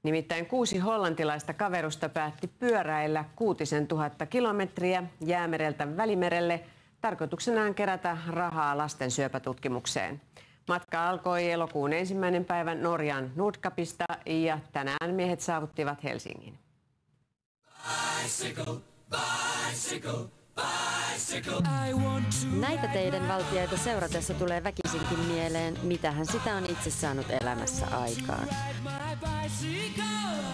Nimittäin 6 hollantilaista kaverusta päätti pyöräillä 6000 kilometriä Jäämereltä Välimerelle tarkoituksenaan kerätä rahaa lasten syöpätutkimukseen. Matka alkoi elokuun 1. päivä Norjan Nordkapista ja tänään miehet saavuttivat Helsingin. Bicycle, bicycle, bicycle. Näitä teidän valtioita seuratessa tulee väkisinkin mieleen, mitä hän sitä on itse saanut elämässä aikaan.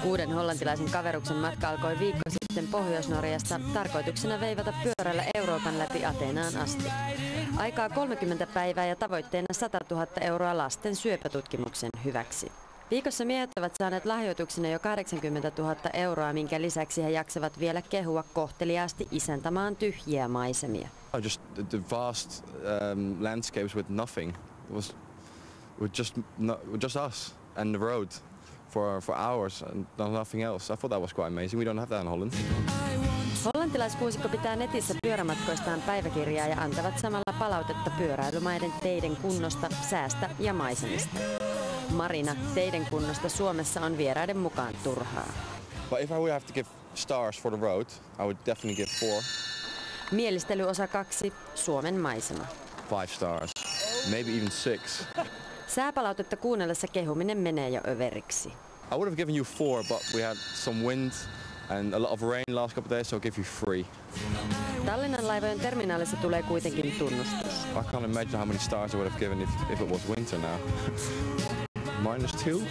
6 hollantilaisen kaveruksen matka alkoi viikko sitten Pohjois-Norjasta tarkoituksena veivata pyörällä Euroopan läpi Ateenaan asti. Aikaa 30 päivää ja tavoitteena 100 000 euroa lasten syöpätutkimuksen hyväksi. Viikossa miehet ovat saaneet lahjoituksena jo 80 000 euroa, minkä lisäksi he jaksavat vielä kehua kohteliaasti isäntämaan tyhjiä maisemia. Just the vast landscapes with nothing. It was just us and the road for hours and nothing else. I thought that was quite amazing. We don't have that in Holland. Hollantilaiskuusikko pitää netissä pyörämatkoistaan päiväkirjaa ja antavat samalla palautetta pyöräilymaiden teiden kunnosta, säästä ja maisemista. Marina, teiden kunnosta Suomessa on vieraiden mukaan turhaa. But if I would have to give stars for the road, I would definitely give 4. Mielistelyosa 2, Suomen maisema. 5 stars, maybe even 6. Sääpalautetta kuunnellessa kehuminen menee jo överiksi. I would have given you 4, but we had some wind and a lot of rain last couple of days, so I'll give you 3. Tallinnan laivojen terminaalissa tulee kuitenkin tunnustus. I can't imagine how many stars I would have given if it was winter now. -2?